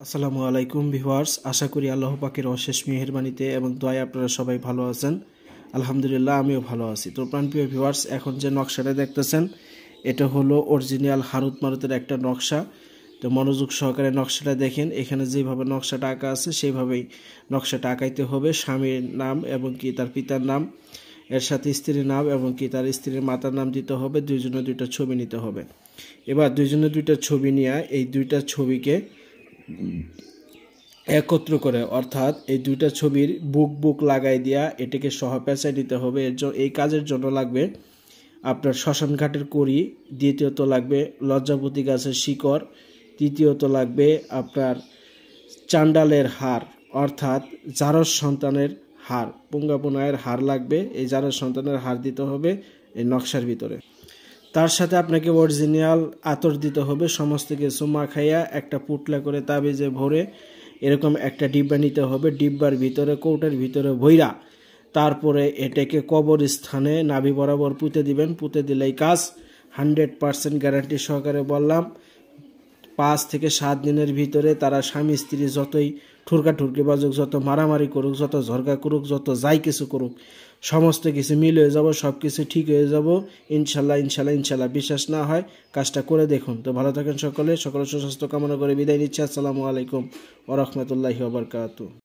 আসসালামু আলাইকুম ভিউয়ার্স, আশা করি আল্লাহ পাকের অশেষ মেহেরবানিতে এবং দয়ায় আপনারা সবাই ভালো আছেন। আলহামদুলিল্লাহ, আমিও ভালো আছি। তো প্রাণপ্রিয় ভিউয়ার্স, এখন যে নকশাটা দেখতেছেন এটা হলো অরিজিনাল হারুত মারুতের একটা নকশা। তো মনোযোগ সহকারে নকশাটা দেখেন। এখানে যেভাবে নকশাটা আঁকা আছে সেইভাবেই নকশাটা আঁকাইতে হবে। স্বামীর নাম এবং কি তার পিতার নাম, এর সাথে স্ত্রীর নাম এবং কি তার স্ত্রীর মাতার নাম দিতে হবে। দুইজনের দুইটা ছবি নিতে হবে। এবার দুইজনের দুইটা ছবি নিয়ে এই দুইটা ছবিকে একত্র করে, অর্থাৎ এই দুইটা ছবির বুক লাগাই দিয়া এটাকে সহ পেঁচাই দিতে হবে। এই কাজের জন্য লাগবে আপনার শ্মশান ঘাটের কড়ি, দ্বিতীয়ত লাগবে লজ্জাপতি গাছের শিকড়, তৃতীয়ত লাগবে আপনার চান্ডালের হার, অর্থাৎ জারজ সন্তানের হার, পুঙ্গাপুনায়ের হার লাগবে। এই জারজ সন্তানের হার দিতে হবে এই নকশার ভিতরে। তার সাথে আপনাকে অরিজিনাল আতর দিতে হবে। সমস্ত কিছু মাখাইয়া একটা পুটলা করে তাবিজে ভরে এরকম একটা ডিব্বা নিতে হবে। ডিব্বার ভিতরে, কৌটার ভিতরে ভইরা তারপরে এটাকে কবরস্থানে নাভি বরাবর পুঁতে দিবেন। পুঁতে দিলেই কাজ 100% গ্যারান্টি সহকারে বললাম। 5 থেকে 7 দিনের ভিতরে তারা স্বামী স্ত্রী যতই ঠুরকি বাজুক, যত মারামারি করুক, যত ঝরগা করুক, যত যাই কিছু করুক, সমস্ত কিছু মিল হয়ে যাব, সব কিছু ঠিক হয়ে যাব ইনশাল্লাহ। ইনশাল্লাহ। বিশ্বাস না হয় কাজটা করে দেখুন। তো ভালো থাকেন সকলে সুস্বাস্থ্য কামনা করে বিদায় নিচ্ছি। আসসালামু আলাইকুম ওয়া রাহমাতুল্লাহি ওয়া বারাকাতুহু।